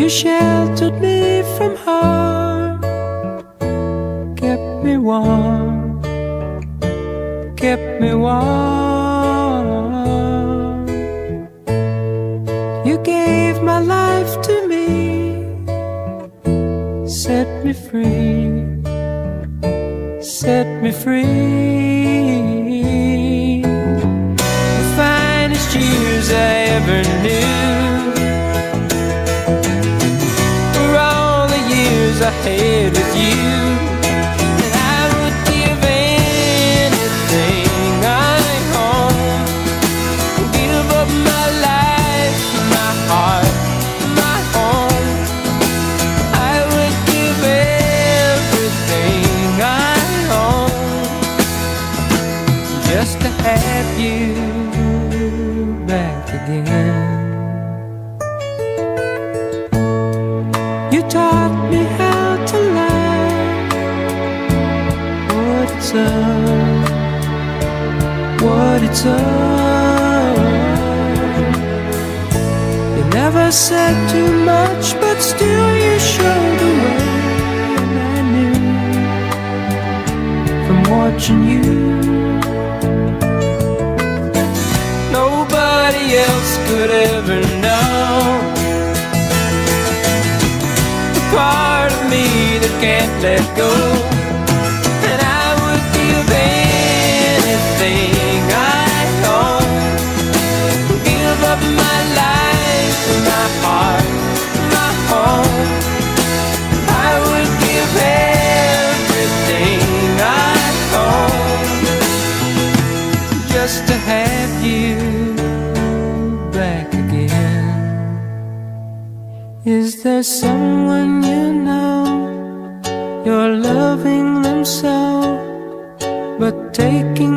You sheltered me from harm, kept me warm, kept me warm. You gave my life to me, set me free, set me free. The finest years I ever knew were all the years I had with you. And I would give anything I own, give up my life, my heart, my home. I would give everything I own just to have you back again. You taught me how to love, what it's up, what it's up. You never said too much, but still you showed the way. And I knew from watching you, nobody else could ever know the part of me that can't let go. And I would give anything I own, give up my life, my heart, my home. I would give everything I own just to have you back again. Is there someone you know, you're loving them so, but taking